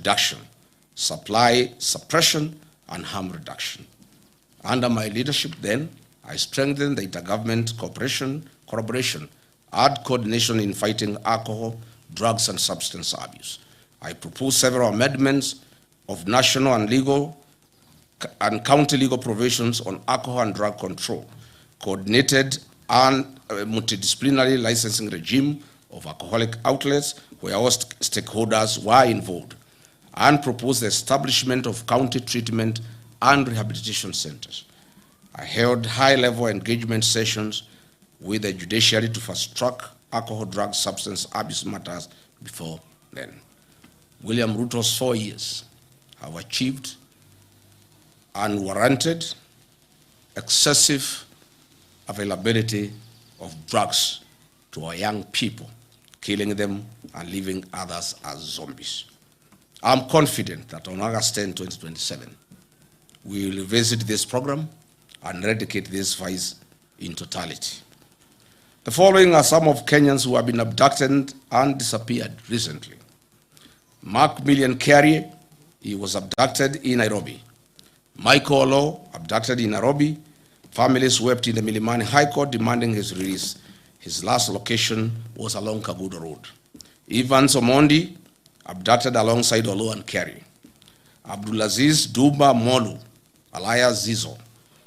reduction, supply suppression, and harm reduction. Under my leadership then, I strengthened the intergovernment collaboration, and coordination in fighting alcohol, drugs, and substance abuse. I proposed several amendments of national and county legal provisions on alcohol and drug control, coordinated and multidisciplinary licensing regime of alcoholic outlets where all stakeholders were involved, and proposed the establishment of county treatment and rehabilitation centers. I held high-level engagement sessions with the judiciary to fast-track alcohol, drug, substance abuse matters before then. William Ruto's 4 years have achieved unwarranted, excessive availability of drugs to our young people, killing them and leaving others as zombies. I'm confident that on August 10, 2027, we will revisit this program and eradicate this vice in totality. The following are some of Kenyans who have been abducted and disappeared recently. Mark Million Carey, he was abducted in Nairobi. Michael Olo, abducted in Nairobi. Families wept in the Milimani High Court demanding his release. His last location was along Kagudo Road. Evans Omondi, abducted alongside Olo and Carey. Abdulaziz Duba Molu, alias Zizo,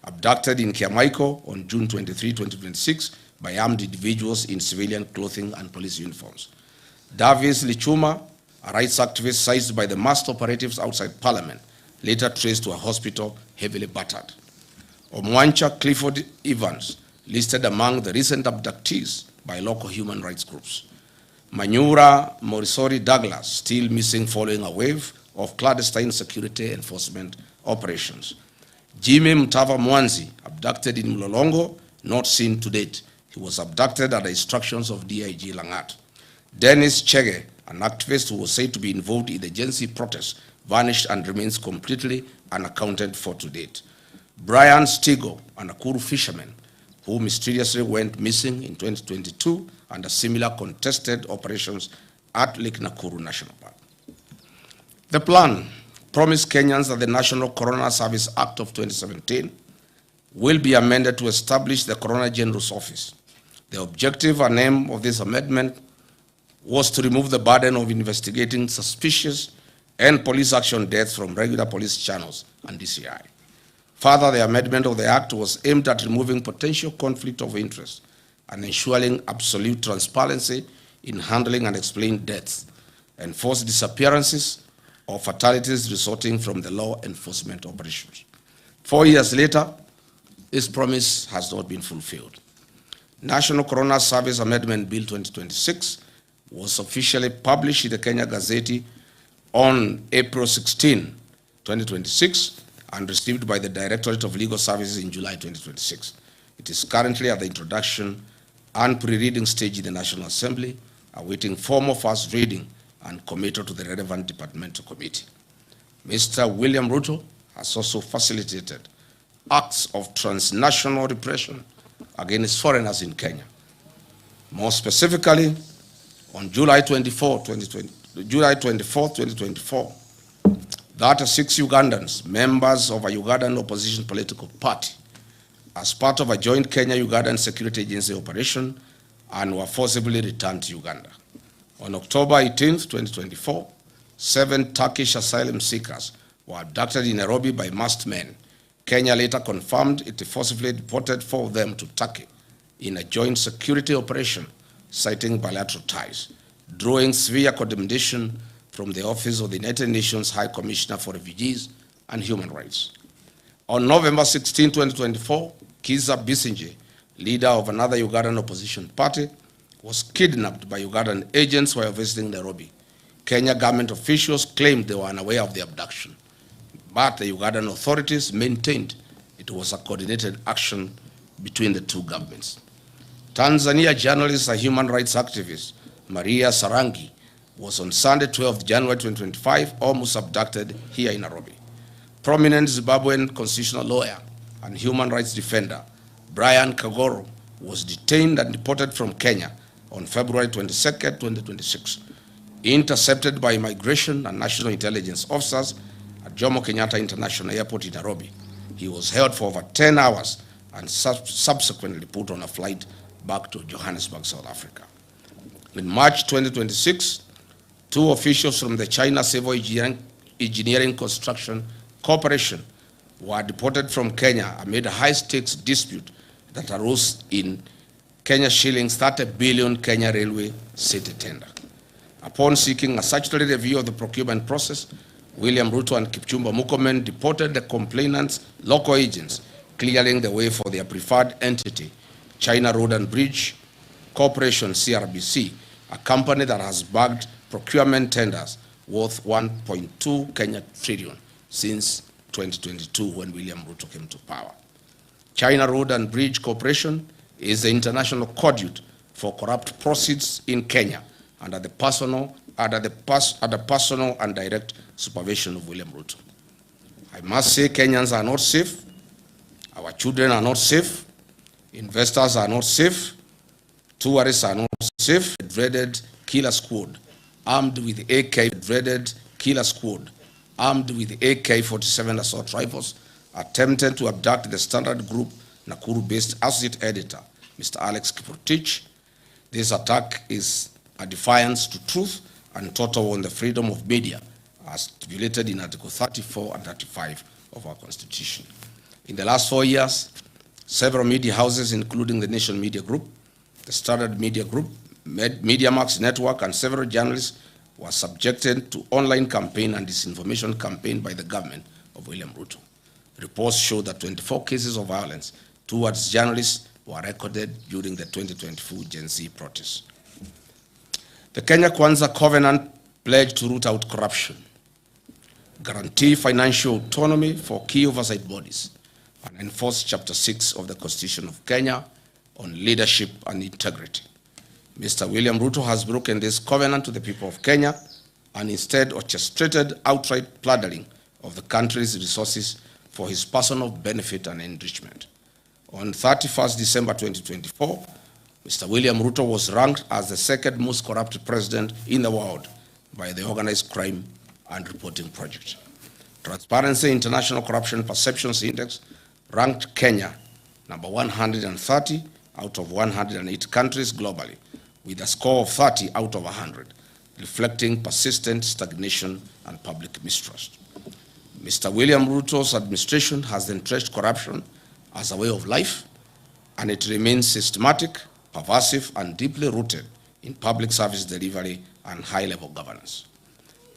abducted in Kiamaiko on June 23, 2026 by armed individuals in civilian clothing and police uniforms. Davis Lichuma, a rights activist seized by the masked operatives outside Parliament, later traced to a hospital heavily battered. Omwancha Clifford Evans, listed among the recent abductees by local human rights groups. Manyura Morisori Douglas, still missing following a wave of clandestine security enforcement operations. Jimmy Mtava Mwanzi, abducted in Mlolongo, not seen to date. He was abducted at the instructions of DIG Langat. Dennis Chege, an activist who was said to be involved in the Gen Z protests, vanished and remains completely unaccounted for to date. Brian Stigo, a Nakuru fisherman, who mysteriously went missing in 2022 under similar contested operations at Lake Nakuru National Park. The plan promised Kenyans that the National Coroner Service Act of 2017 will be amended to establish the Coroner General's Office. The objective and aim of this amendment was to remove the burden of investigating suspicious and police action deaths from regular police channels and DCI. Further, the amendment of the Act was aimed at removing potential conflict of interest and ensuring absolute transparency in handling and explaining deaths and forced disappearances or fatalities resulting from the law enforcement operations. 4 years later, this promise has not been fulfilled. National Coroner Service Amendment Bill 2026 was officially published in the Kenya Gazette on April 16, 2026, and received by the Directorate of Legal Services in July 2026. It is currently at the introduction and pre-reading stage in the National Assembly, awaiting formal first reading and committal to the relevant departmental committee. Mr. William Ruto has also facilitated acts of transnational repression against foreigners in Kenya. More specifically, on July 24, 2024, 36 Ugandans, members of a Ugandan opposition political party, as part of a joint Kenya-Ugandan security agency operation, and were forcibly returned to Uganda. On October 18, 2024, 7 Turkish asylum seekers were abducted in Nairobi by masked men. Kenya later confirmed it forcibly deported 4 of them to Turkey in a joint security operation, citing bilateral ties, drawing severe condemnation from the Office of the United Nations High Commissioner for Refugees and Human Rights. On November 16, 2024, Kiza Bisinje, leader of another Ugandan opposition party, was kidnapped by Ugandan agents while visiting Nairobi. Kenya government officials claimed they were unaware of the abduction, but the Ugandan authorities maintained it was a coordinated action between the two governments. Tanzania journalist and human rights activist Maria Sarangi was on Sunday, 12 January 2025, almost abducted here in Nairobi. Prominent Zimbabwean constitutional lawyer and human rights defender Brian Kagoro was detained and deported from Kenya on February 22, 2026. intercepted by immigration and national intelligence officers at Jomo Kenyatta International Airport in Nairobi. He was held for over 10 hours and subsequently put on a flight back to Johannesburg, South Africa. In March 2026, 2 officials from the China Civil Engineering Construction Corporation were deported from Kenya amid a high-stakes dispute that arose in Kenya shillings 30 billion Kenya Railway City tender. Upon seeking a statutory review of the procurement process, William Ruto and Kipchumba Murkomen deported the complainants' local agents, clearing the way for their preferred entity, China Road and Bridge Corporation, CRBC, a company that has bagged procurement tenders worth 1.2 Kenya trillion since 2022 when William Ruto came to power. China Road and Bridge Corporation is the international conduit for corrupt proceeds in Kenya under the personal and direct supervision of William Ruto. I must say Kenyans are not safe, our children are not safe, investors are not safe, tourists are not safe. The dreaded killer squad armed with AK-47 assault rifles attempted to abduct the Standard Group Nakuru-based associate editor, Mr. Alex Kiprotich. This attack is a defiance to truth and total on the freedom of media, as stipulated in Article 34 and 35 of our Constitution. In the last 4 years, several media houses, including the Nation Media Group, the Standard Media Group, MediaMax Network, and several journalists were subjected to online campaign and disinformation campaign by the government of William Ruto. Reports show that 24 cases of violence towards journalists were recorded during the 2024 Gen Z protests. The Kenya Kwanza Covenant pledged to root out corruption, guarantee financial autonomy for key oversight bodies, and enforce Chapter 6 of the Constitution of Kenya on leadership and integrity. Mr. William Ruto has broken this covenant to the people of Kenya and instead orchestrated outright plundering of the country's resources for his personal benefit and enrichment. On 31st December 2024, Mr. William Ruto was ranked as the second most corrupt president in the world by the Organized Crime and Reporting Project. Transparency International Corruption Perceptions Index ranked Kenya number 130 out of 108 countries globally, with a score of 30 out of 100, reflecting persistent stagnation and public mistrust. Mr. William Ruto's administration has entrenched corruption as a way of life, and it remains systematic, pervasive, and deeply rooted in public service delivery and high-level governance.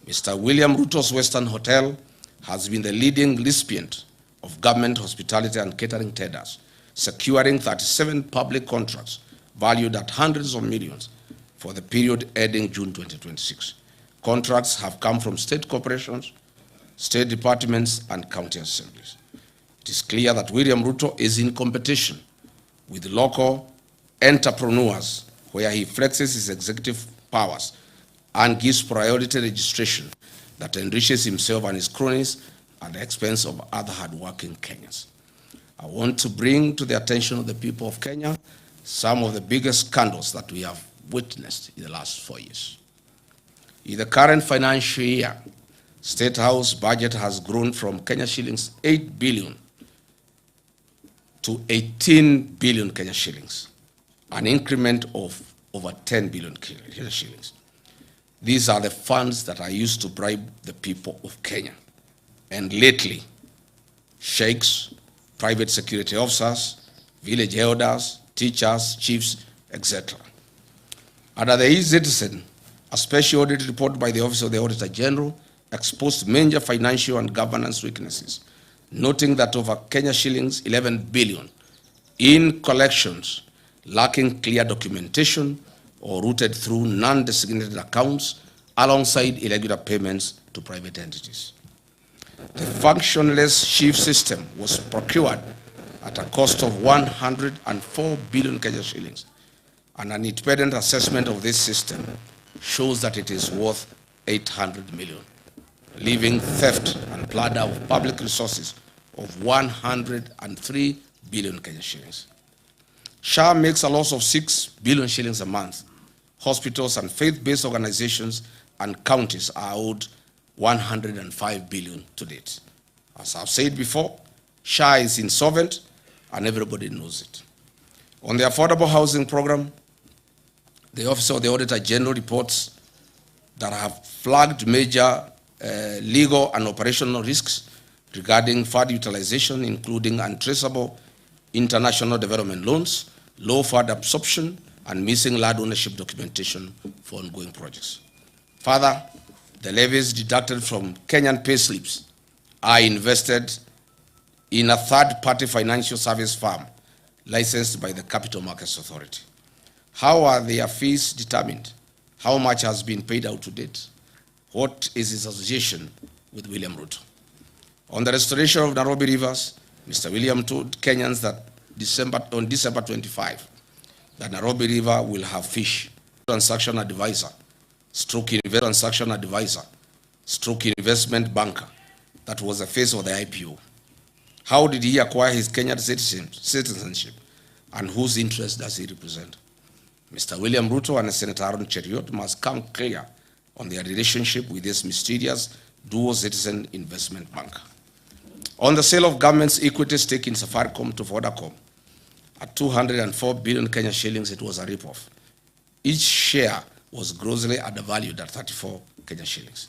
Mr. William Ruto's Western Hotel has been the leading recipient of government hospitality and catering tenders, securing 37 public contracts valued at hundreds of millions for the period ending June 2026. Contracts have come from state corporations, state departments, and county assemblies. It is clear that William Ruto is in competition with local entrepreneurs, where he flexes his executive powers and gives priority registration that enriches himself and his cronies at the expense of other hardworking Kenyans. I want to bring to the attention of the people of Kenya some of the biggest scandals that we have witnessed in the last 4 years. In the current financial year, State House budget has grown from Kenya shillings 8 billion to 18 billion Kenya shillings, an increment of over 10 billion Kenya shillings. These are the funds that are used to bribe the people of Kenya. And lately, sheikhs, private security officers, village elders, teachers, chiefs, etc. Under the e-Citizen, a special audit report by the Office of the Auditor General exposed major financial and governance weaknesses, noting that over Kenya shillings 11 billion in collections lacking clear documentation or routed through non-designated accounts alongside irregular payments to private entities. The functionless chief system was procured at a cost of 104 billion Kenya shillings, and an independent assessment of this system shows that it is worth 800 million, leaving theft and plunder of public resources of 103 billion Kenya shillings. SHA makes a loss of 6 billion shillings a month. Hospitals and faith-based organizations and counties are owed 105 billion to date. As I've said before, SHA is insolvent and everybody knows it. On the affordable housing program, the Office of the Auditor General reports that have flagged major legal and operational risks regarding fund utilization, including untraceable international development loans, low fund absorption, and missing land ownership documentation for ongoing projects. Further, the levies deducted from Kenyan payslips are invested in a third-party financial service firm licensed by the Capital Markets Authority. How are their fees determined? How much has been paid out to date? What is his association with William Ruto? On the restoration of Nairobi rivers, Mr. William told Kenyans that on December 25, that Nairobi River will have fish. Transaction advisor, stroke investment banker. That was the face of the IPO. How did he acquire his Kenyan citizenship, and whose interest does he represent? Mr. William Ruto and Senator Aaron Cheriot must come clear on their relationship with this mysterious dual citizen investment banker. On the sale of government's equity stake in Safaricom to Vodacom, at 204 billion Kenya shillings, it was a rip-off. Each share was grossly undervalued at 34 Kenya shillings.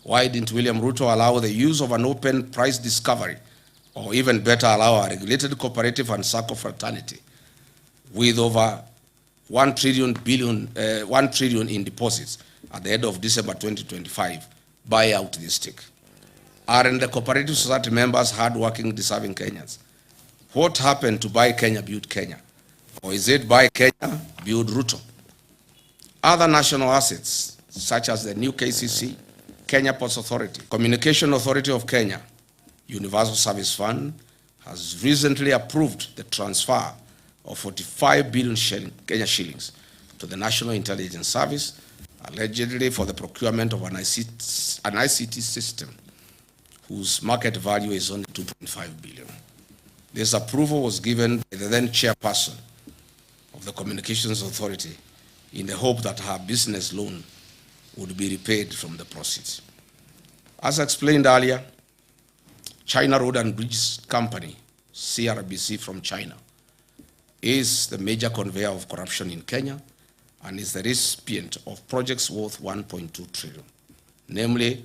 Why didn't William Ruto allow the use of an open price discovery, or even better, allow a regulated cooperative and SACCO fraternity with over 1 trillion in deposits at the end of December 2025 buy out this stake? Aren't the cooperative society members hardworking, deserving Kenyans? What happened to Buy Kenya, Build Kenya? Or is it Buy Kenya, Build Ruto? Other national assets, such as the new KCC, Kenya Ports Authority, Communication Authority of Kenya, Universal Service Fund, has recently approved the transfer of 45 billion Kenya shillings to the National Intelligence Service, allegedly for the procurement of an ICT system whose market value is only 2.5 billion. This approval was given by the then chairperson of the Communications Authority in the hope that her business loan would be repaid from the proceeds. As explained earlier, China Road and Bridges Company, CRBC from China, is the major conveyor of corruption in Kenya and is the recipient of projects worth 1.2 trillion, namely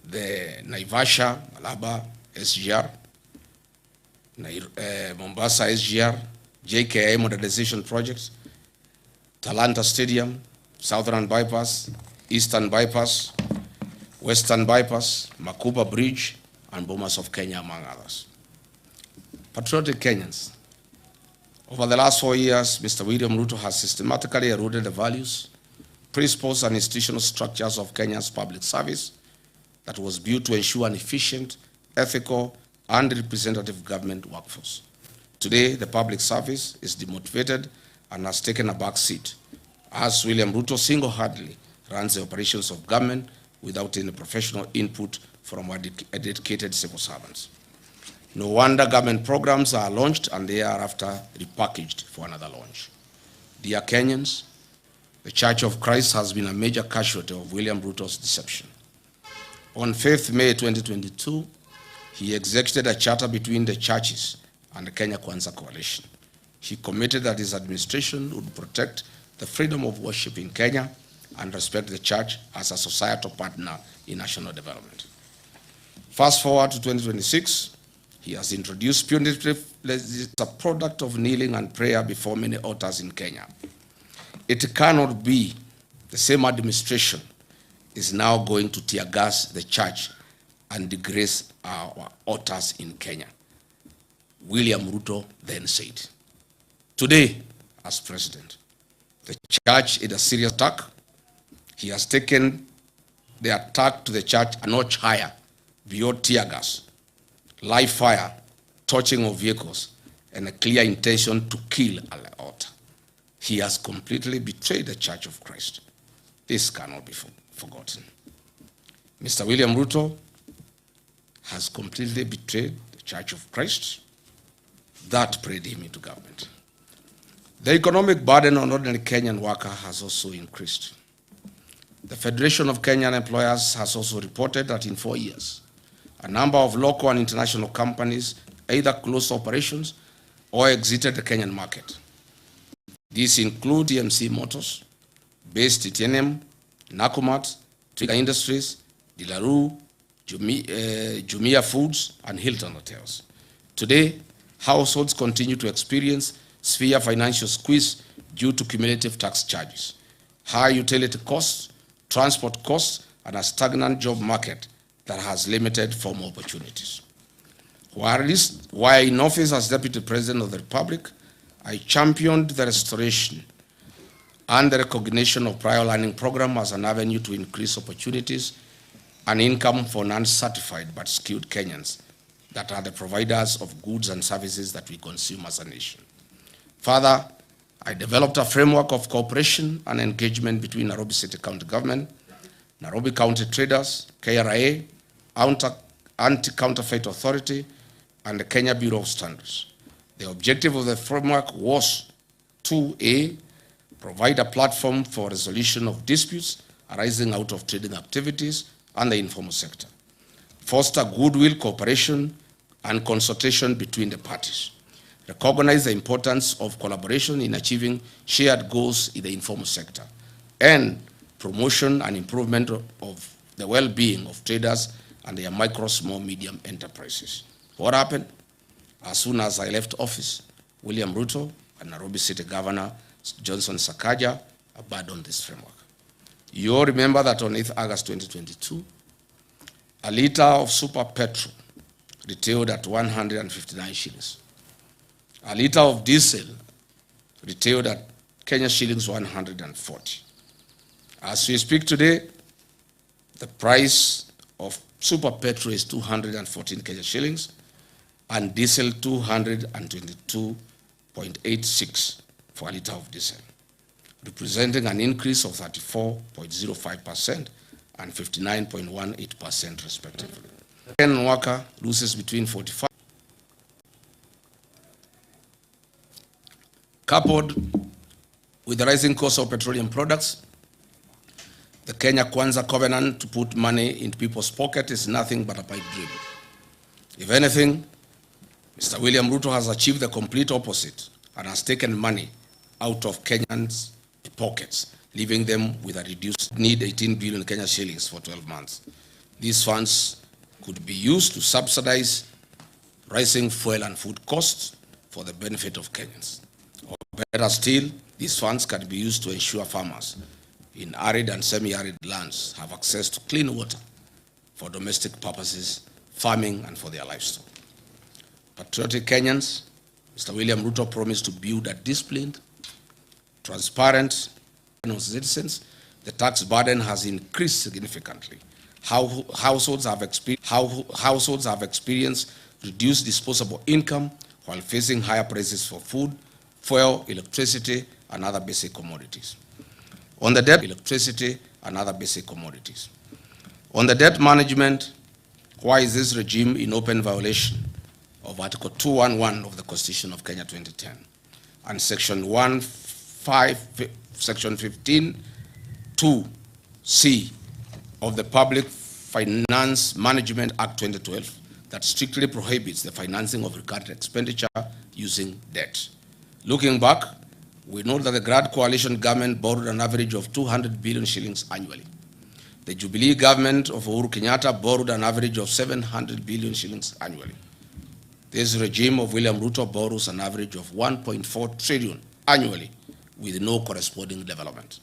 the Naivasha, Malaba, SGR, Mombasa SGR, JKI modernization projects, Talanta Stadium, Southern Bypass, Eastern Bypass, Western Bypass, Makuba Bridge, and Bomas of Kenya, among others. Patriotic Kenyans, over the last 4 years, Mr. William Ruto has systematically eroded the values, principles, and institutional structures of Kenya's public service that was built to ensure an efficient, ethical, and representative government workforce. Today, the public service is demotivated and has taken a back seat, as William Ruto single-handedly runs the operations of government without any professional input from a dedicated civil servants. No wonder government programs are launched and they are after repackaged for another launch. Dear Kenyans, the Church of Christ has been a major casualty of William Ruto's deception. On 5th May 2022, he executed a charter between the churches and the Kenya Kwanza Coalition. He committed that his administration would protect the freedom of worship in Kenya and respect the church as a societal partner in national development. Fast forward to 2026, he has introduced punitive legislation as a product of kneeling and prayer before many altars in Kenya. It cannot be the same administration is now going to tear gas the church and disgrace our altars in Kenya. William Ruto then said, today, as president, the church is a serious attack. He has taken the attack to the church a notch higher, beyond tear gas, live fire, torching of vehicles, and a clear intention to kill an altar. He has completely betrayed the Church of Christ. This cannot be forgotten. Mr. William Ruto has completely betrayed the Church of Christ. That prayed him into government. The economic burden on ordinary Kenyan worker has also increased. The Federation of Kenyan Employers has also reported that in 4 years, a number of local and international companies either closed operations or exited the Kenyan market. These include TMC Motors, based Titanium, Nakumat, Trigger Industries, Dilaru, Jumia Foods, and Hilton Hotels. Today, households continue to experience severe financial squeeze due to cumulative tax charges, high utility costs, transport costs, and a stagnant job market that has limited formal opportunities. While in office as Deputy President of the Republic, I championed the restoration and the recognition of prior learning program as an avenue to increase opportunities and income for non-certified but skilled Kenyans that are the providers of goods and services that we consume as a nation. Further, I developed a framework of cooperation and engagement between Nairobi City County Government, Nairobi County Traders, KRA, Anti-Counterfeit Authority, and the Kenya Bureau of Standards. The objective of the framework was to A, provide a platform for resolution of disputes arising out of trading activities and the informal sector, foster goodwill, cooperation, and consultation between the parties, recognize the importance of collaboration in achieving shared goals in the informal sector, and promotion and improvement of the well-being of traders and their micro, small, medium enterprises. What happened? As soon as I left office, William Ruto and Nairobi City Governor Johnson Sakaja abandoned this framework. You all remember that on 8th August 2022, a liter of super petrol retailed at 159 shillings. A liter of diesel retailed at Kenya shillings 140. As we speak today, the price of super petrol is 214 Kenya shillings and diesel 222.86 for a liter of diesel, representing an increase of 34.05% and 59.18% respectively. Kenyan worker loses between 45. Coupled with the rising cost of petroleum products, the Kenya Kwanza covenant to put money into people's pocket is nothing but a pipe dream. If anything, Mr. William Ruto has achieved the complete opposite and has taken money out of Kenyans' pockets, leaving them with a reduced need 18 billion Kenya shillings for 12 months. These funds could be used to subsidize rising fuel and food costs for the benefit of Kenyans. Or better still, these funds can be used to ensure farmers in arid and semi-arid lands have access to clean water for domestic purposes, farming, and for their livestock. Patriotic Kenyans, Mr. William Ruto promised to build a disciplined, transparent citizens. The tax burden has increased significantly. Households have experienced reduced disposable income while facing higher prices for food, fuel, electricity, and other basic commodities. On the debt management, why is this regime in open violation of Article 211 of the Constitution of Kenya 2010 and Section 15(2)(c) of the Public Finance Management Act 2012 that strictly prohibits the financing of recurrent expenditure using debt? Looking back, we know that the Grand Coalition government borrowed an average of 200 billion shillings annually. The Jubilee government of Uhuru Kenyatta borrowed an average of 700 billion shillings annually. This regime of William Ruto borrows an average of 1.4 trillion annually with no corresponding development.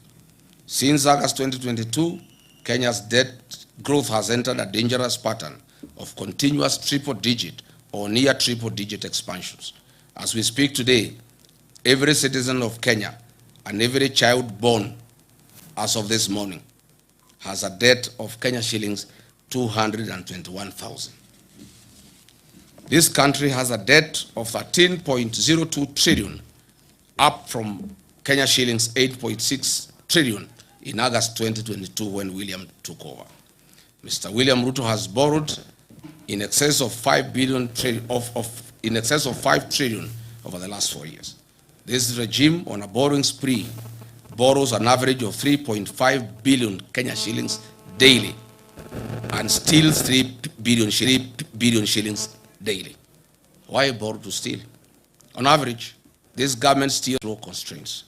Since August 2022, Kenya's debt growth has entered a dangerous pattern of continuous triple-digit or near triple-digit expansions. As we speak today, every citizen of Kenya and every child born as of this morning has a debt of Kenya shillings 221,000. This country has a debt of 13.02 trillion, up from Kenya shillings 8.6 trillion in August 2022 when William took over. Mr. William Ruto has borrowed in excess of 5 trillion over the last 4 years. This regime on a borrowing spree borrows an average of 3.5 billion Kenya shillings daily and steals 3 billion shillings daily. Why borrow to steal? On average, this government steals through constraints.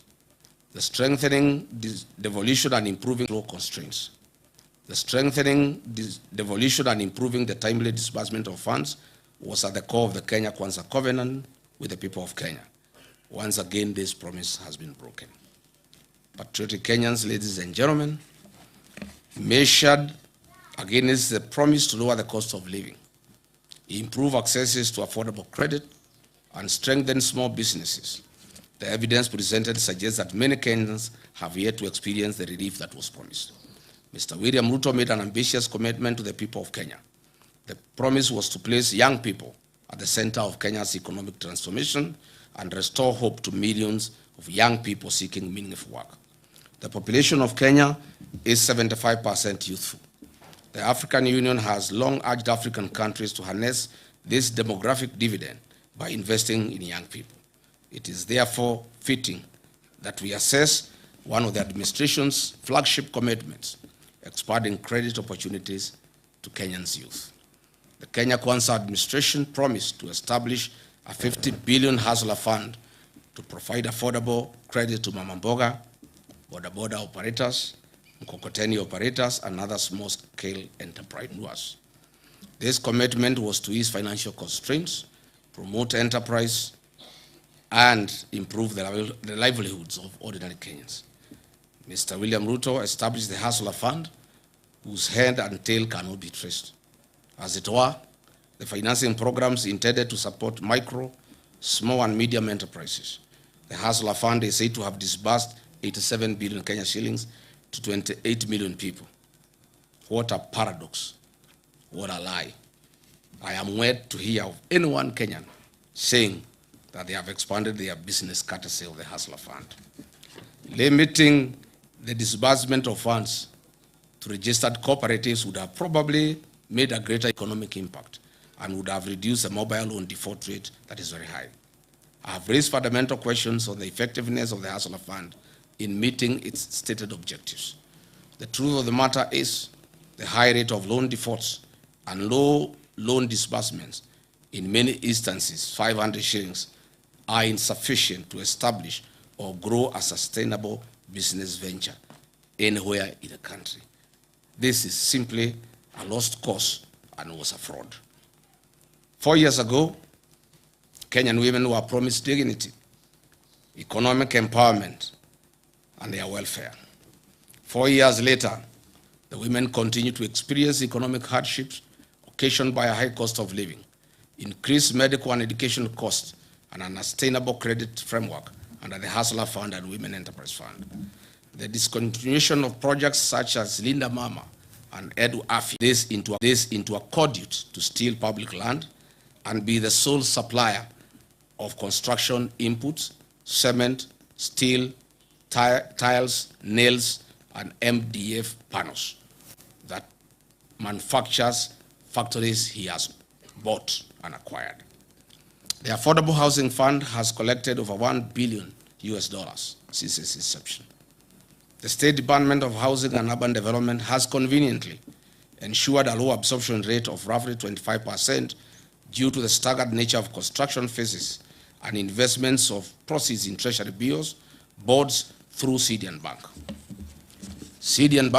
The strengthening, devolution, and improving through constraints. The strengthening, devolution, and improving the timely disbursement of funds was at the core of the Kenya Kwanza Covenant with the people of Kenya. Once again, this promise has been broken. Patriotic Kenyans, ladies and gentlemen, measured against the promise to lower the cost of living, improve access to affordable credit, and strengthen small businesses, the evidence presented suggests that many Kenyans have yet to experience the relief that was promised. Mr. William Ruto made an ambitious commitment to the people of Kenya. The promise was to place young people at the center of Kenya's economic transformation and restore hope to millions of young people seeking meaningful work. The population of Kenya is 75% youthful. The African Union has long urged African countries to harness this demographic dividend by investing in young people. It is therefore fitting that we assess one of the administration's flagship commitments, expanding credit opportunities to Kenyans' youth. The Kenya Kwanza administration promised to establish a 50 billion hustler fund to provide affordable credit to mama mboga, boda operators, mkokoteni operators, and other small-scale entrepreneurs. This commitment was to ease financial constraints, promote enterprise, and improve the livelihoods of ordinary Kenyans. Mr. William Ruto established the Hustler Fund, whose head and tail cannot be traced. As it were, the financing programs intended to support micro, small, and medium enterprises. The Hustler Fund is said to have disbursed 87 billion Kenya shillings to 28 million people. What a paradox. What a lie. I am yet to hear of anyone Kenyan saying that they have expanded their business courtesy of the Hustler Fund. Limiting the disbursement of funds to registered cooperatives would have probably made a greater economic impact and would have reduced the mobile loan default rate that is very high. I have raised fundamental questions on the effectiveness of the Hustler Fund in meeting its stated objectives. The truth of the matter is the high rate of loan defaults and low loan disbursements, in many instances 500 shillings, are insufficient to establish or grow a sustainable business venture anywhere in the country. This is simply a lost cause and was a fraud. 4 years ago, Kenyan women were promised dignity, economic empowerment, and their welfare. 4 years later, the women continue to experience economic hardships occasioned by a high cost of living, increased medical and education costs, and an unsustainable credit framework under the Hustler Fund and Women Enterprise Fund. The discontinuation of projects such as Linda Mama and Edu Afi this into a conduit to steal public land and be the sole supplier of construction inputs, cement, steel, tiles, nails, and MDF panels that manufactures factories he has bought and acquired. The Affordable Housing Fund has collected over $1 billion since its inception. The State Department of Housing and Urban Development has conveniently ensured a low absorption rate of roughly 25% due to the staggered nature of construction phases and investments of proceeds in treasury bills, boards through CDN Bank. CDN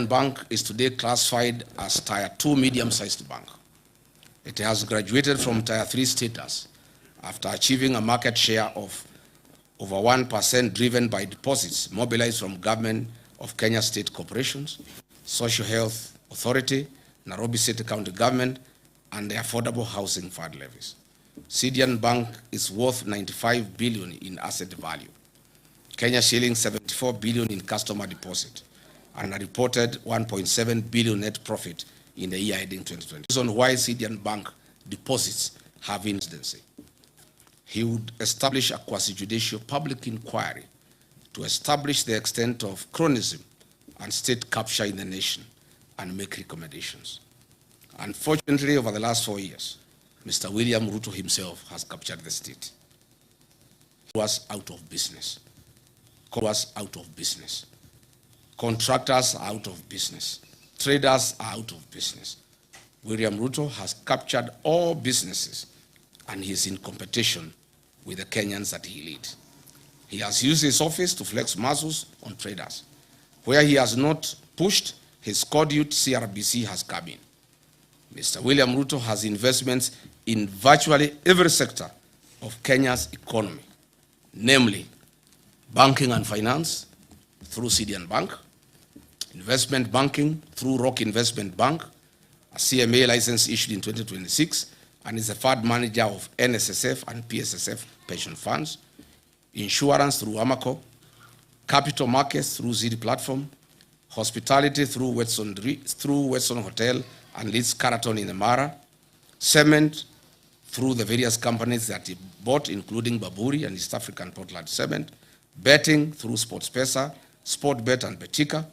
Bank is today classified as Tier 2 medium-sized bank. It has graduated from Tier 3 status after achieving a market share of over 1% driven by deposits mobilized from government of Kenya state corporations, Social Health Authority, Nairobi City County Government, and the Affordable Housing Fund levies. CDN Bank is worth 95 billion in asset value, Kenya shillings 74 billion in customer deposit, and a reported 1.7 billion net profit in the year ending 2020. The reason why CDN Bank deposits have incidency. He would establish a quasi-judicial public inquiry to establish the extent of cronyism and state capture in the nation and make recommendations. Unfortunately, over the last 4 years, Mr. William Ruto himself has captured the state. was out of business. Was out of business. Contractors are out of business. Traders are out of business. William Ruto has captured all businesses and he is in competition with the Kenyans that he leads. He has used his office to flex muscles on traders. Where he has not pushed, his cordued CRBC has come in. Mr. William Ruto has investments in virtually every sector of Kenya's economy, namely banking and finance through CDN Bank, investment banking through Rock Investment Bank, a CMA license issued in 2026, and is the fund manager of NSSF and PSSF pension funds, insurance through Amaco, capital markets through ZD platform, hospitality through Weston Hotel and Leeds Caraton in the Mara, cement through the various companies that he bought, including Baburi and East African Portland Cement, betting through SportsPesa, Sportbet and Betika,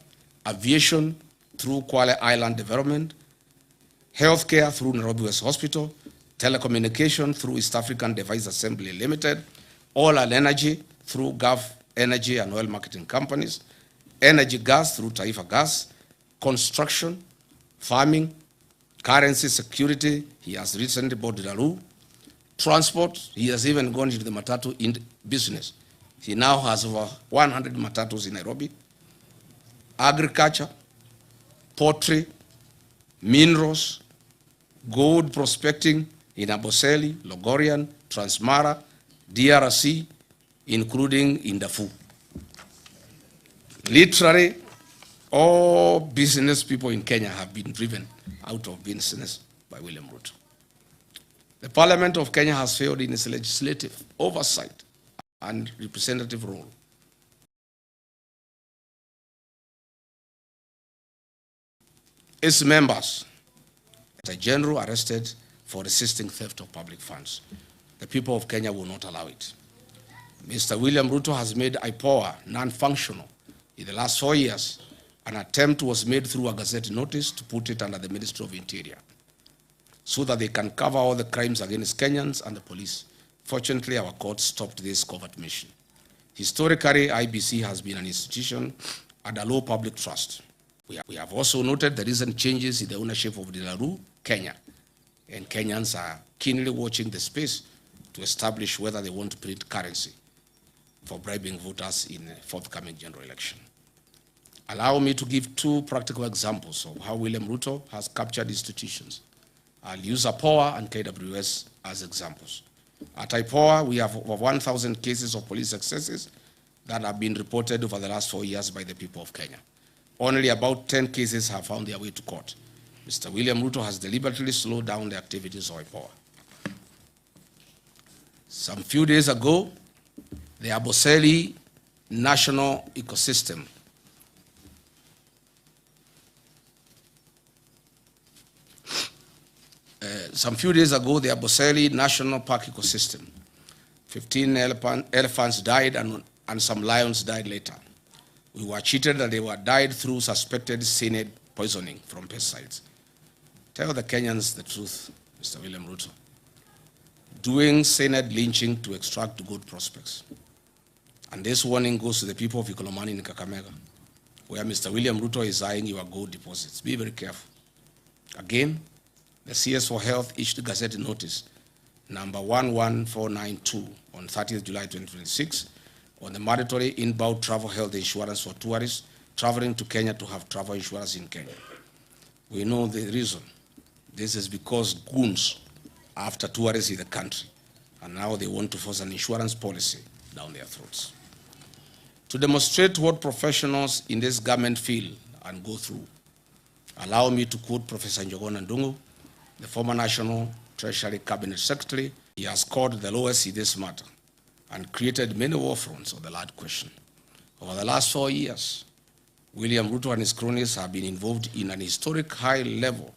aviation through Kwale Island Development, healthcare through Nairobi West Hospital, telecommunication through East African Device Assembly Limited, oil and energy through Gulf Energy and oil marketing companies, energy gas through Taifa Gas, construction, farming, currency security, he has recently bought Daru, transport, he has even gone into the matatu in business. He now has over 100 matatus in Nairobi, agriculture, poultry, minerals, gold prospecting in Amboseli, Logorian, Transmara, DRC, including in Darfur. Literally, all business people in Kenya have been driven out of business by William Ruto. The Parliament of Kenya has failed in its legislative oversight and representative role. Its members, a general arrested for resisting theft of public funds. The people of Kenya will not allow it. Mr. William Ruto has made IPOA non-functional. In the last 4 years, an attempt was made through a Gazette notice to put it under the Ministry of Interior so that they can cover all the crimes against Kenyans and the police. Fortunately, our court stopped this covert mission. Historically, IBC has been an institution under low public trust. We have also noted the recent changes in the ownership of Delaru, Kenya, and Kenyans are keenly watching the space to establish whether they want to print currency for bribing voters in a forthcoming general election. Allow me to give two practical examples of how William Ruto has captured institutions. I'll use IPOA and KWS as examples. At IPOA, we have over 1,000 cases of police excesses that have been reported over the last 4 years by the people of Kenya. Only about 10 cases have found their way to court. Mr. William Ruto has deliberately slowed down the activities of IPOA. Some few days ago, the Amboseli National Ecosystem the Amboseli National Park Ecosystem, 15 elephants died and some lions died later. We were cheated that they were died through suspected cyanide poisoning from pesticides. Tell the Kenyans the truth, Mr. William Ruto. Doing cyanide lynching to extract good prospects. And this warning goes to the people of Ikolomani in Kakamega, where Mr. William Ruto is eyeing your gold deposits. Be very careful. Again, the CS for Health issued Gazette notice number 11492 on 30th July 2026 on the mandatory inbound travel health insurance for tourists traveling to Kenya to have travel insurance in Kenya. We know the reason. This is because goons are after tourists in the country, and now they want to force an insurance policy down their throats. To demonstrate what professionals in this government feel and go through, allow me to quote Professor Njogona Ndungu, the former National Treasury Cabinet Secretary. He has called the lowest in this matter and created many war fronts on the land question. Over the last 4 years, William Ruto and his cronies have been involved in an historic high-level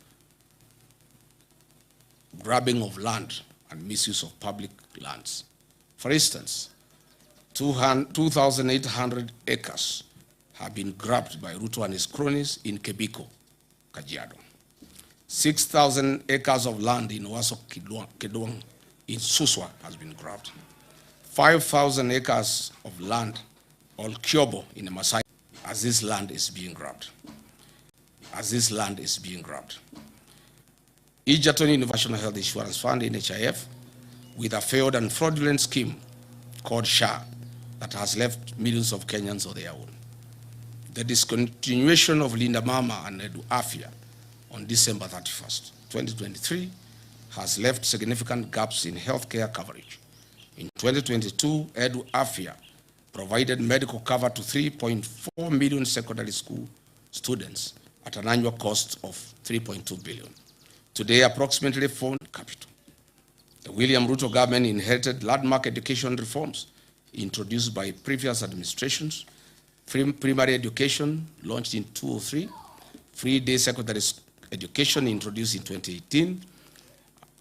grabbing of land and misuse of public lands. For instance, 2,800 acres have been grabbed by Ruto and his cronies in Kebiko, Kajiado. 6,000 acres of land in Owasso Kidwang in Suswa has been grabbed. 5,000 acres of land, or Kyobo in the Masai, as this land is being grabbed. Egerton Universal Health Insurance Fund, NHIF, with a failed and fraudulent scheme called SHA that has left millions of Kenyans on their own. The discontinuation of Linda Mama and Edu Afya on December 31st, 2023, has left significant gaps in healthcare coverage. In 2022, Edu Afya provided medical cover to 3.4 million secondary school students at an annual cost of 3.2 billion. Today, approximately 4 capital. The William Ruto government inherited landmark education reforms introduced by previous administrations. Primary education launched in 2003, free day secondary education introduced in 2018,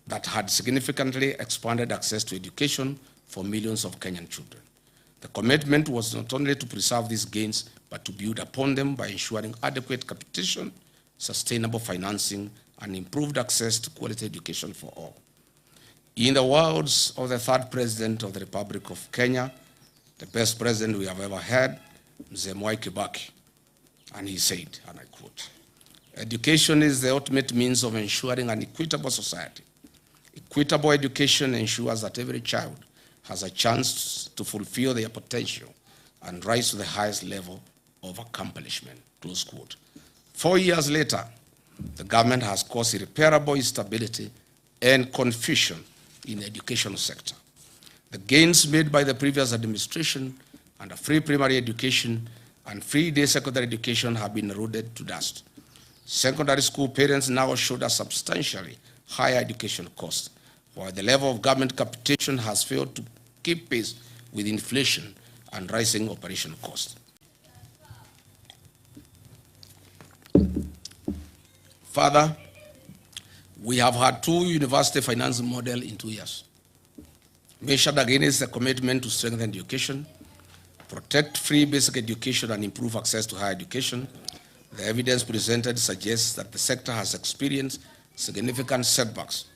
that had significantly expanded access to education for millions of Kenyan children. The commitment was not only to preserve these gains, but to build upon them by ensuring adequate capitation, sustainable financing, and improved access to quality education for all. In the words of the third president of the Republic of Kenya, the best president we have ever had, Mzee Mwai Kibaki, and he said, and I quote, "Education is the ultimate means of ensuring an equitable society. Equitable education ensures that every child has a chance to fulfill their potential and rise to the highest level of accomplishment," close quote. 4 years later, the government has caused irreparable instability and confusion in the educational sector. The gains made by the previous administration under free primary education and free day secondary education have been eroded to dust. Secondary school parents now showed a substantially higher education cost, while the level of government capitation has failed to keep pace with inflation and rising operation costs. Further, we have had 2 university financing models in 2 years. Measured against the commitment to strengthen education, protect free basic education, and improve access to higher education, the evidence presented suggests that the sector has experienced significant setbacks,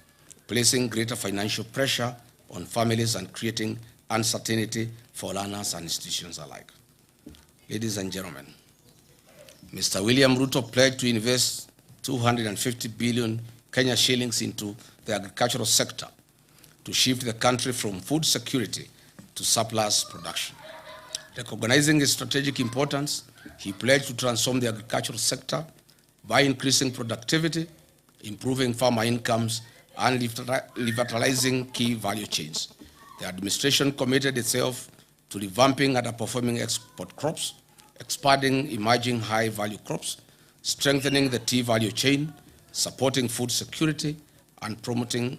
placing greater financial pressure on families and creating uncertainty for learners and institutions alike. Ladies and gentlemen, Mr. William Ruto pledged to invest 250 billion Kenya shillings into the agricultural sector to shift the country from food security to surplus production. Recognizing its strategic importance, he pledged to transform the agricultural sector by increasing productivity, improving farmer incomes, and revitalizing key value chains. The administration committed itself to revamping underperforming export crops, expanding emerging high-value crops, strengthening the tea value chain, supporting food security, and promoting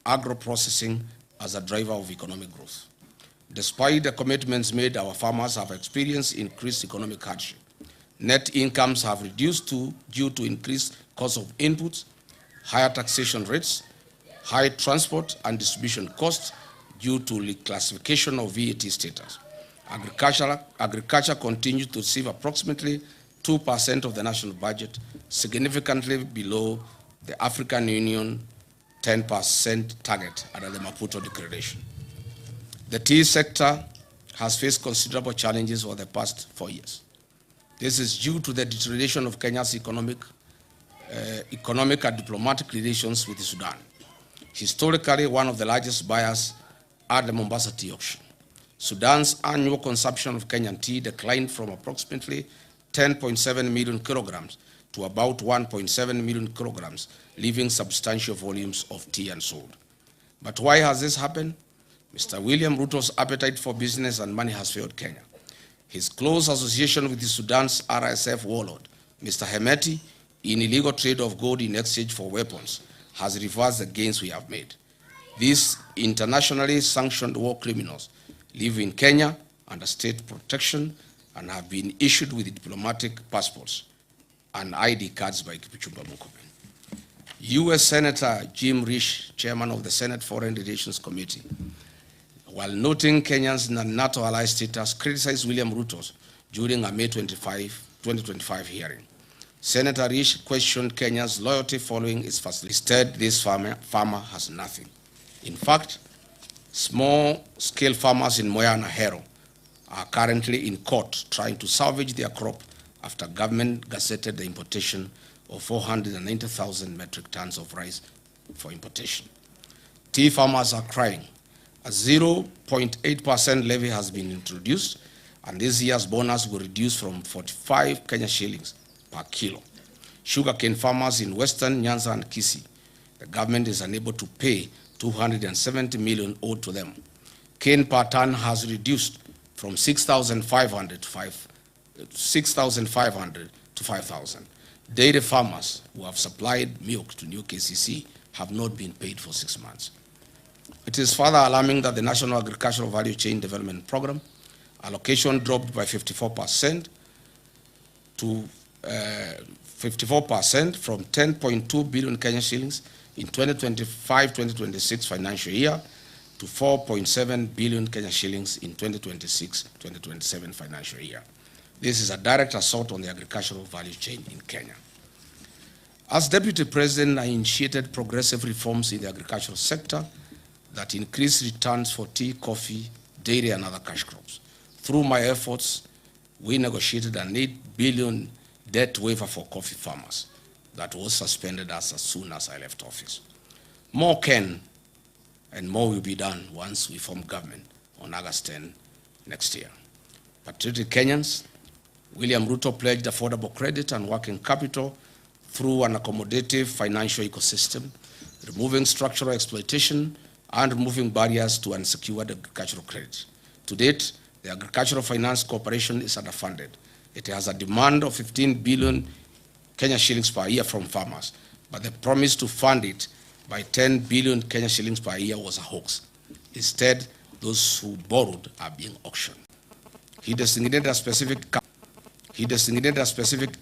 agro-processing as a driver of economic growth. Despite the commitments made, our farmers have experienced increased economic hardship. Net incomes have reduced due to increased cost of inputs, higher taxation rates, high transport and distribution costs due to reclassification of VAT status. Agriculture continues to receive approximately 2% of the national budget, significantly below the African Union 10% target under the Maputo Declaration. The tea sector has faced considerable challenges over the past 4 years. This is due to the deterioration of Kenya's economic and diplomatic relations with Sudan. Historically, one of the largest buyers at the Mombasa tea auction. Sudan's annual consumption of Kenyan tea declined from approximately 10.7 million kilograms to about 1.7 million kilograms, leaving substantial volumes of tea unsold. But why has this happened? Mr. William Ruto's appetite for business and money has failed Kenya. His close association with Sudan's RSF warlord, Mr. Hemeti, in illegal trade of gold in exchange for weapons, has reversed the gains we have made. These internationally sanctioned war criminals live in Kenya under state protection and have been issued with diplomatic passports and ID cards by Kipchumba Murkomen. U.S. Senator Jim Risch, chairman of the Senate Foreign Relations Committee, while noting Kenya's NATO ally status, criticized William Ruto during a May 2025 hearing. Senator Risch questioned Kenya's loyalty following its facility. Instead, this farmer has nothing. In fact, Small-scale farmers in Moya and Ahero are currently in court trying to salvage their crop after government gazetted the importation of 490,000 metric tons of rice for importation. Tea farmers are crying. A 0.8% levy has been introduced, and this year's bonus will reduce from 45 Kenya shillings per kilo. Sugarcane farmers in Western Nyanza and Kisii, the government is unable to pay 270 million owed to them. Cane per ton has reduced from 6,500 to 5,000. Dairy farmers who have supplied milk to new KCC have not been paid for 6 months. It is further alarming that the National Agricultural Value Chain Development Program allocation dropped by 54% to 54% from 10.2 billion Kenya shillings in 2025-2026 financial year to 4.7 billion Kenya shillings in 2026-2027 financial year. This is a direct assault on the agricultural value chain in Kenya. As Deputy President, I initiated progressive reforms in the agricultural sector that increase returns for tea, coffee, dairy, and other cash crops. Through my efforts, we negotiated an 8 billion debt waiver for coffee farmers that was suspended as soon as I left office. More can and more will be done once we form government on August 10 next year. Patriotic Kenyans, William Ruto pledged affordable credit and working capital through an accommodative financial ecosystem, removing structural exploitation and removing barriers to unsecured agricultural credit. To date, the Agricultural Finance Corporation is underfunded. It has a demand of 15 billion Kenya shillings per year from farmers, but the promise to fund it by 10 billion Kenya shillings per year was a hoax. Instead, those who borrowed are being auctioned. He designated a specific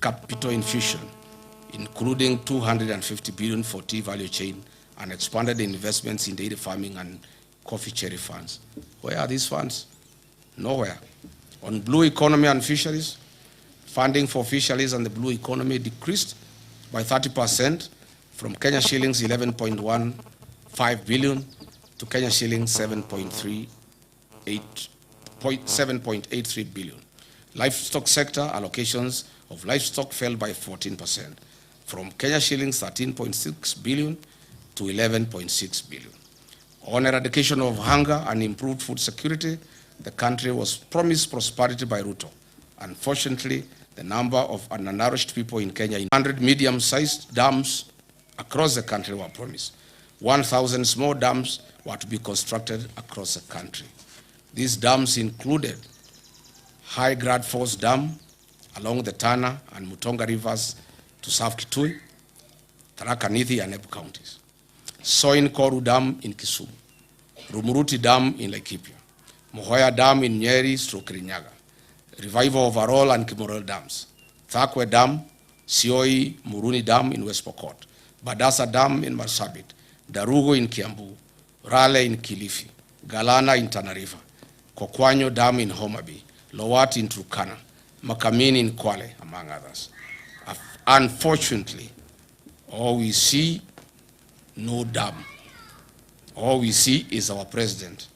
capital infusion, including 250 billion for tea value chain, and expanded the investments in dairy farming and coffee cherry funds. Where are these funds? Nowhere. On blue economy and fisheries, funding for fisheries and the blue economy decreased by 30% from Kenya shillings 11.15 billion to Kenya shillings 7.83 billion. Livestock sector allocations of livestock fell by 14% from Kenya shillings 13.6 billion to 11.6 billion. On eradication of hunger and improved food security, the country was promised prosperity by Ruto. Unfortunately, the number of undernourished people in Kenya, 100 medium-sized dams across the country were promised. 1,000 small dams were to be constructed across the country. These dams included High Grad Force Dam along the Tana and Mutonga rivers to South Kitui, Tharaka Nithi, and Embu counties. Soin Koru Dam in Kisumu, Rumuruti Dam in Laikipia, Mohoya Dam in Nyeri, Kirinyaga, Revival of Arol and Kimorel Dams, Thakwe Dam, Sioi Muruni Dam in West Pokot, Badasa Dam in Marsabit, Darugo in Kiambu, Rale in Kilifi, Galana in Tana River, Kokwanyo Dam in Homa Bay, Lowat in Turkana, Makamini in Kwale, among others. Unfortunately, all we see, no dam. All we see is our president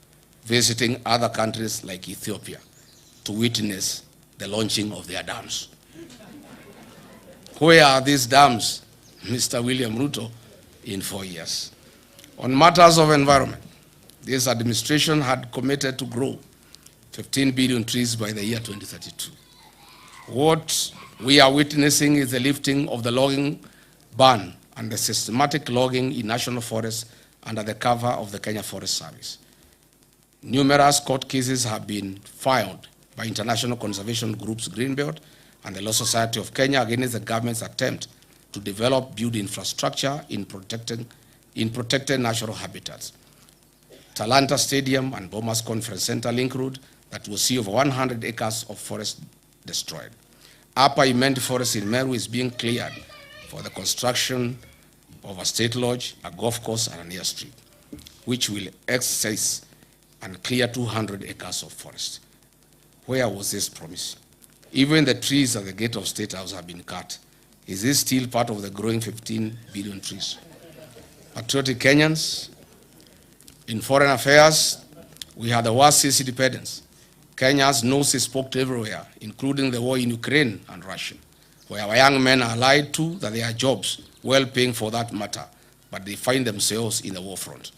visiting other countries like Ethiopia to witness the launching of their dams. Where are these dams, Mr. William Ruto, in 4 years? On matters of environment, this administration had committed to grow 15 billion trees by the year 2032. What we are witnessing is the lifting of the logging ban and the systematic logging in national forests under the cover of the Kenya Forest Service. Numerous court cases have been filed by international conservation groups Greenbelt and the Law Society of Kenya against the government's attempt to build infrastructure in protected natural habitats. Talanta Stadium and Bomas Conference Center Link Road that will see over 100 acres of forest destroyed. Upper Imenti Forest in Meru is being cleared for the construction of a state lodge, a golf course, and an airstrip, which will excise and clear 200 acres of forest. Where was this promise? Even the trees at the gate of State House have been cut. Is this still part of the growing 15 billion trees? Patriotic Kenyans, in foreign affairs, We had the worst since independence. Kenya's nose is poked everywhere, including the war in Ukraine and Russia, where our young men are lied to that there are jobs, well-paying for that matter, but they find themselves in the war front.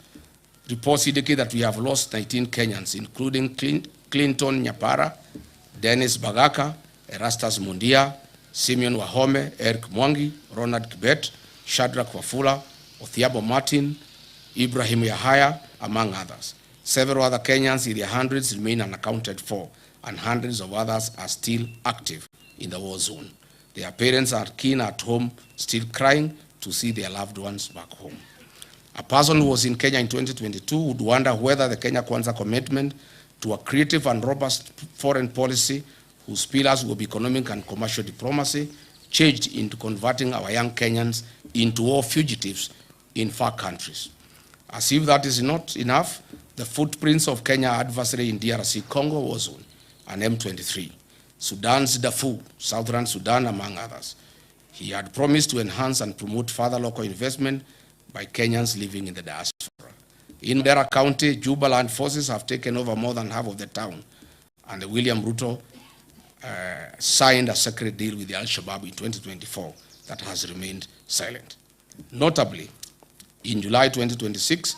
Reports indicate that we have lost 19 Kenyans, including Clinton Nyapara, Dennis Bagaka, Erastus Mundia, Simeon Wahome, Eric Mwangi, Ronald Kibet, Shadrach Wafula, Othiabo Martin, Ibrahim Yahaya, among others. Several other Kenyans in their hundreds remain unaccounted for, and hundreds of others are still active in the war zone. Their parents are keen at home, still crying to see their loved ones back home. A person who was in Kenya in 2022 would wonder whether the Kenya Kwanza commitment to a creative and robust foreign policy whose pillars will be economic and commercial diplomacy changed into converting our young Kenyans into war fugitives in far countries. As if that is not enough, the footprints of Kenya adversary in DRC Congo war zone and M23, Sudan's Darfur, Southern Sudan, among others. He had promised to enhance and promote further local investment by Kenyans living in the diaspora. In Mandera County, Juba land forces have taken over more than half of the town, and William Ruto signed a secret deal with the Al-Shabaab in 2024 that has remained silent. Notably, in July 2026,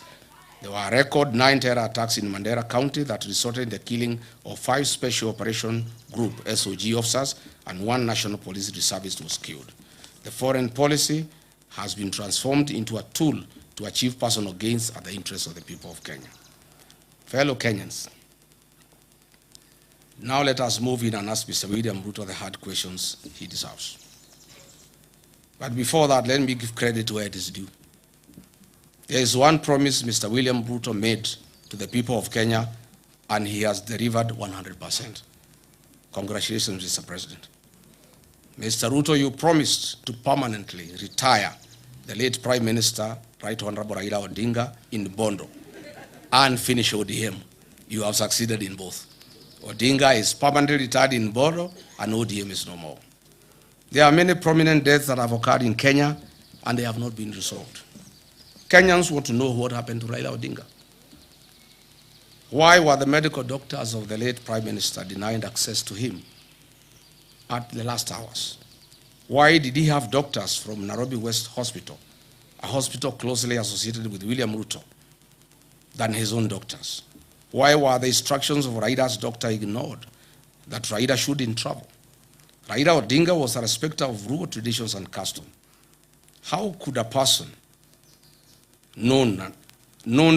there were a record 9 terror attacks in Mandera County that resulted in the killing of 5 Special Operation Group SOG officers and 1 National Police Reservist was killed. The foreign policy has been transformed into a tool to achieve personal gains at the interests of the people of Kenya. Fellow Kenyans, now let us move in and ask Mr. William Ruto the hard questions he deserves. But before that, let me give credit to where it is due. There is one promise Mr. William Ruto made to the people of Kenya, and he has delivered 100%. Congratulations, Mr. President. Mr. Ruto, you promised to permanently retire the late Prime Minister, Right Honorable Raila Odinga, in Bondo and finish ODM. You have succeeded in both. Odinga is permanently retired in Bondo and ODM is no more. There are many prominent deaths that have occurred in Kenya and they have not been resolved. Kenyans want to know what happened to Raila Odinga. Why were the medical doctors of the late Prime Minister denied access to him at the last hours? Why did he have doctors from Nairobi West Hospital, a hospital closely associated with William Ruto, than his own doctors? Why were the instructions of Raila's doctor ignored that Raila shouldn't travel? Raila Odinga was a respecter of Luo traditions and custom. How could a person known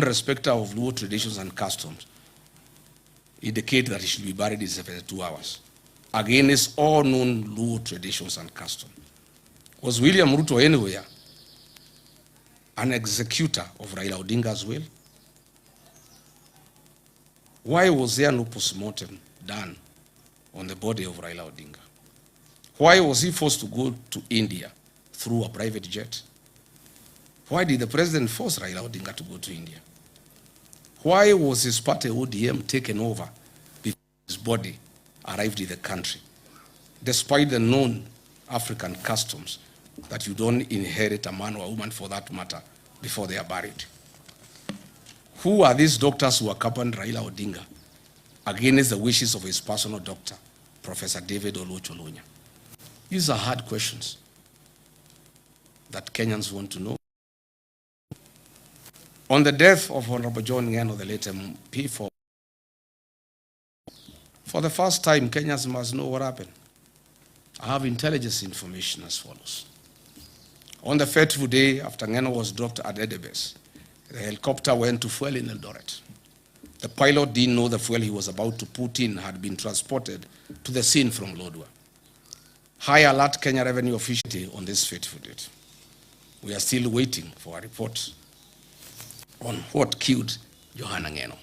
respecter of Luo traditions and customs indicate that he should be buried in 72 hours against all known Luo traditions and customs? Was William Ruto anywhere an executor of Raila Odinga's will? Why was there no postmortem done on the body of Raila Odinga? Why was he forced to go to India through a private jet? Why did the president force Raila Odinga to go to India? Why was his party ODM taken over before his body arrived in the country, despite the known African customs that you don't inherit a man or a woman for that matter before they are buried? Who are these doctors who accompanied Raila Odinga against the wishes of his personal doctor, Professor David Oluoch-Oluonya? These are hard questions that Kenyans want to know. On the death of Honorable John Ngeno, the late MP, for the first time, Kenyans must know what happened. I have intelligence information as follows. On the fateful day after Ngeno was dropped at Edebes, the helicopter went to fuel in Eldoret. The pilot didn't know the fuel he was about to put in had been transported to the scene from Lodwar. High alert Kenya Revenue Official on this fateful date. We are still waiting for a report on what killed Johanna Ngeno.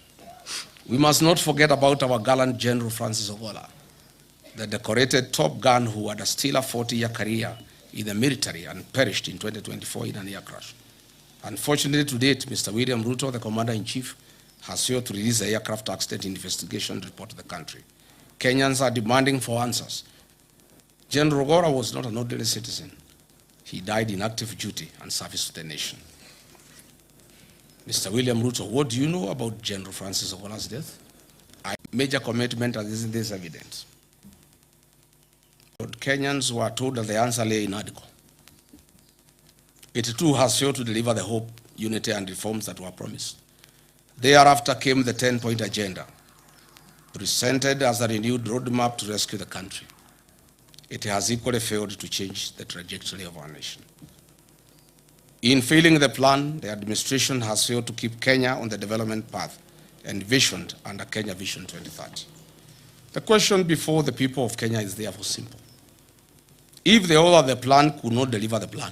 We must not forget about our gallant General Francis Ogola, the decorated top gun who had a stellar 40-year career in the military and perished in 2024 in an air crash. Unfortunately, to date, Mr. William Ruto, the Commander-in-Chief, has failed to release the aircraft accident investigation report to the country. Kenyans are demanding for answers. General Ogola was not an ordinary citizen. He died in active duty and service to the nation. Mr. William Ruto, what do you know about General Francis Ogola's death? A major commitment, and isn't this evident? But Kenyans were told that the answer lay in article. It too has failed to deliver the hope, unity, and reforms that were promised. Thereafter came the 10-point agenda, presented as a renewed roadmap to rescue the country. It has equally failed to change the trajectory of our nation. In failing the plan, the administration has failed to keep Kenya on the development path envisioned under Kenya Vision 2030. The question before the people of Kenya is therefore simple. If the author of the plan could not deliver the plan,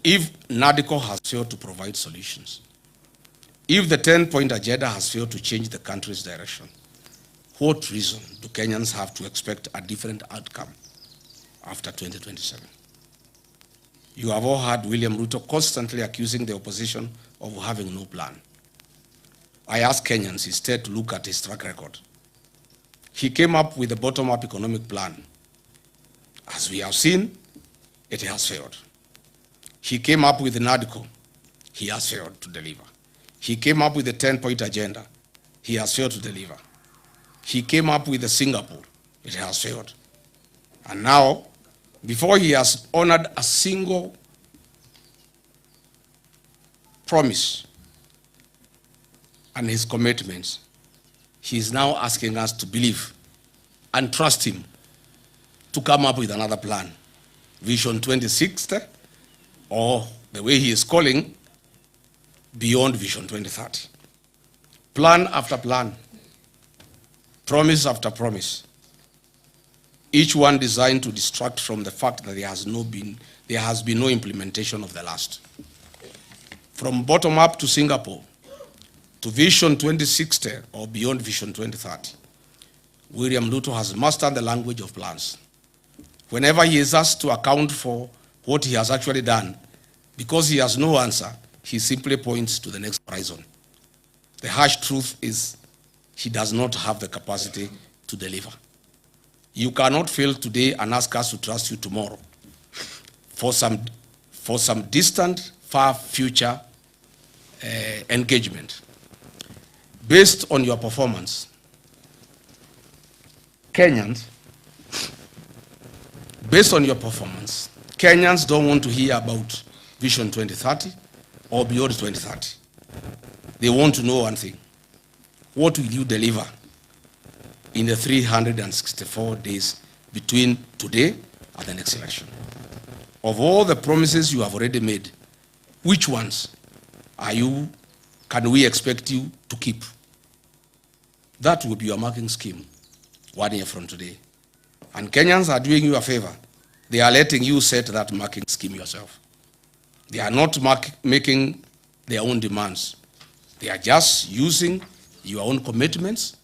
if NADCO has failed to provide solutions, if the 10-point agenda has failed to change the country's direction, what reason do Kenyans have to expect a different outcome after 2027? You have all heard William Ruto constantly accusing the opposition of having no plan. I ask Kenyans instead to look at his track record. He came up with a bottom-up economic plan. As we have seen, it has failed. He came up with the NADCO. He has failed to deliver. He came up with the 10-point agenda. He has failed to deliver. He came up with the Singapore. It has failed. And now, before he has honored a single promise and his commitments, he is now asking us to believe and trust him to come up with another plan, Vision 2060, or the way he is calling, Beyond Vision 2030. Plan after plan, promise after promise, each one designed to distract from the fact that there has been no implementation of the last. From bottom up to Singapore, to Vision 2060 or Beyond Vision 2030, William Ruto has mastered the language of plans. Whenever he is asked to account for what he has actually done, because he has no answer, he simply points to the next horizon. The harsh truth is he does not have the capacity to deliver. You cannot fail today and ask us to trust you tomorrow for some distant, far future engagement. Based on your performance, Kenyans don't want to hear about Vision 2030 or Beyond 2030. They want to know one thing. What will you deliver in the 364 days between today and the next election? Of all the promises you have already made, which ones can we expect you to keep? That will be your marking scheme 1 year from today. And Kenyans are doing you a favor. They are letting you set that marking scheme yourself. They are not making their own demands. They are just using your own commitments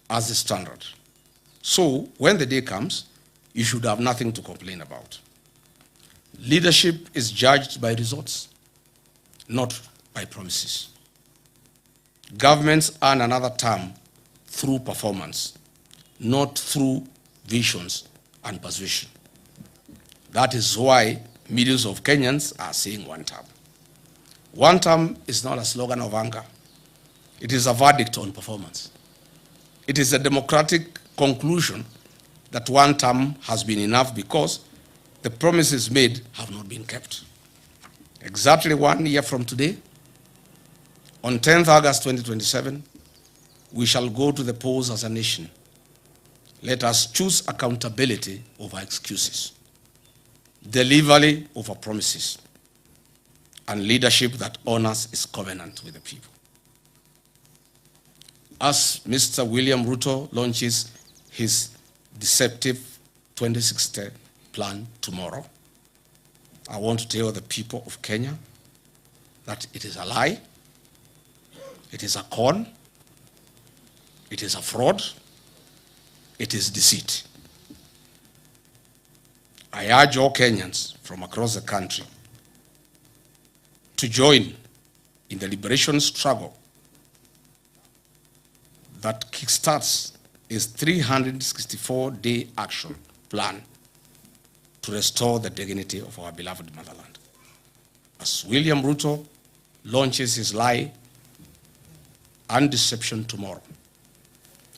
as the standard. So when the day comes, you should have nothing to complain about. Leadership is judged by results, not by promises. Governments earn another term through performance, not through visions and persuasion. That is why millions of Kenyans are saying one term. One term is not a slogan of anger. It is a verdict on performance. It is a democratic conclusion that one term has been enough because the promises made have not been kept. Exactly 1 year from today, on 10th August 2027, we shall go to the polls as a nation. Let us choose accountability over excuses, delivery over promises, and leadership that honors its covenant with the people. As Mr. William Ruto launches his deceptive 2060 plan tomorrow, I want to tell the people of Kenya that it is a lie, it is a con, it is a fraud, it is deceit. I urge all Kenyans from across the country to join in the liberation struggle that kickstarts his 364-day action plan to restore the dignity of our beloved motherland. As William Ruto launches his lie and deception tomorrow,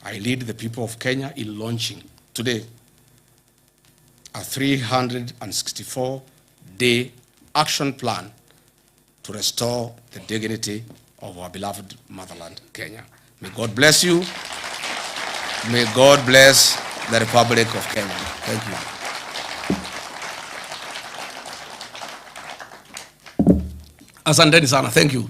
I lead the people of Kenya in launching today a 364-day action plan to restore the dignity of our beloved motherland, Kenya. May God bless you. May God bless the Republic of Kenya. Thank you. Asanteni sana. Thank you.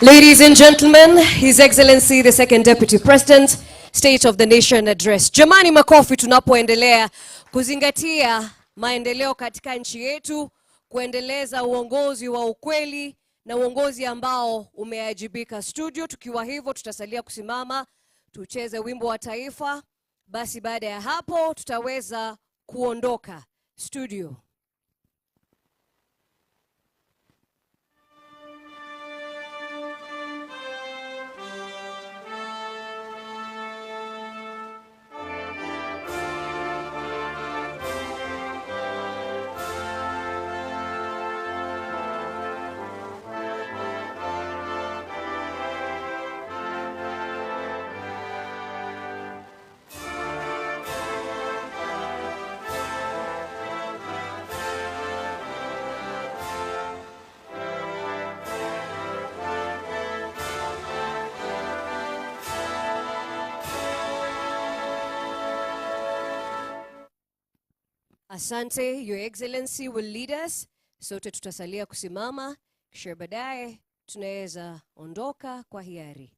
Ladies and gentlemen, His Excellency the Second Deputy President, State of the Nation Address. Jamani, makofi tunapoendelea kuzingatia maendeleo katika nchi yetu, kuendeleza uongozi wa ukweli na uongozi ambao umeajibika. Studio, tukiwa hivyo tutasalia kusimama tucheze wimbo wa taifa. Basi baada ya hapo tutaweza kuondoka studio. Asante, Your Excellency will lead us. Sote tutasalia kusimama, kisha baadaye tunaweza ondoka kwa hiari.